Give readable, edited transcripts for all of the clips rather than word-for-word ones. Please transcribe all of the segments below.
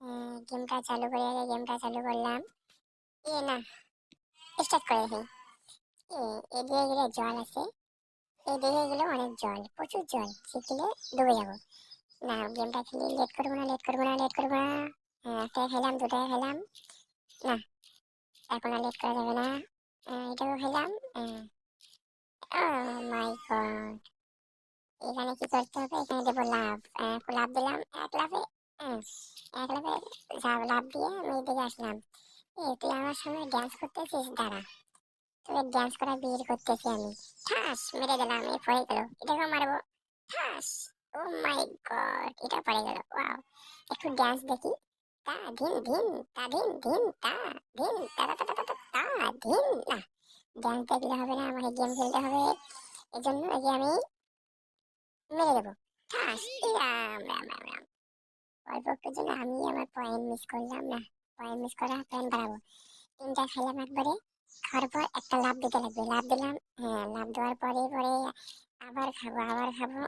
গেমটা চালু করে আগে গেমটা চালু করলাম। না, স্টার্ট করে দেখি। এদিকে গেলে জল আছে, এদিকে গেলে অনেক জল, প্রচুর জল, সেখানে ডুবে যাবো। না, গেমটা খেলি, লেট করবো না, লেট করবো না, লেট করবো না। একটা খেলাম, দুটা খেলাম। না, এখন আর লেট করা যাবে না। এটাও খেলাম। মাই গড, এখানে কি করতে হবে? এখানে দেবো লাভ। লাভ দিলাম এক লাভে। আহ, এক লাভে লাভ দিয়ে আমি এদিকে আসলাম। তুই আমার সামনে ড্যান্স করতেছিস, দাঁড়া, তোকে ড্যান্স করা বের করতেছি আমি। ঠাস মেরে দিলাম, এ পড়ে গেল, এটাকেও মারবো। ঠাস। ও মাই গড, এটা পড়ে গেল। ওয়াও, একটু ড্যান্স দেখি। তা ধিন ধিন, তা ধিন ধিন, তা ধিন, তা তা তা তা তা তা ধিন। না, ড্যান্স দেখলে হবে না, আমাকে গেম খেলতে হবে। এজন্য এই যে আমি মেরে দেবো। ঠাস। রাম রাম রাম রাম। অল্প একটুর জন্য আমি আমার পয়েন্ট মিস করলাম। না, পয়েন্ট মিস করা, পয়েন্ট বাড়াবো। তিনটা খেলাম একবারে। খাওয়ার পর একটা লাফ দিতে লাগবে, লাফ দিলাম। লাফ দেওয়ার পরে পরে আবার খাবো, আবার খাবো।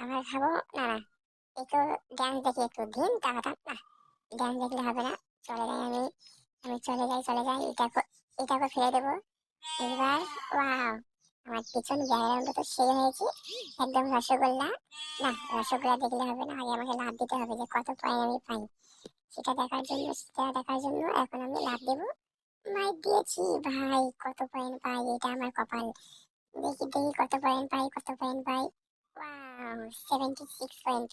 আবার খাবো। না না, একটু ড্যান্স দেখি, একটু ধিন টাকাটা। না, ড্যান্স দেখলে হবে না। চলে যাই আমি, আমি চলে যাই, চলে যাই। এটাকে ফেলে দেবো এবার। ওয়াও, আমার পিছন ব্যাকগ্রাউন্ডটা তো সেই হয়েছে, একদম রসগোল্লা। না, রসগোল্লা দেখলে হবে না, আগে আমাকে লাফ দিতে হবে যে কত পয়েন্ট আমি পাই। সেটা দেখার জন্য এখন আমি লাফ দেবো। মাইর দিয়েছি ভাই, কত পয়েন্ট পাই, এটা আমার কপাল। দেখি দেখি কত পয়েন্ট পাই, কত পয়েন্ট পাই। Wow, 76 point.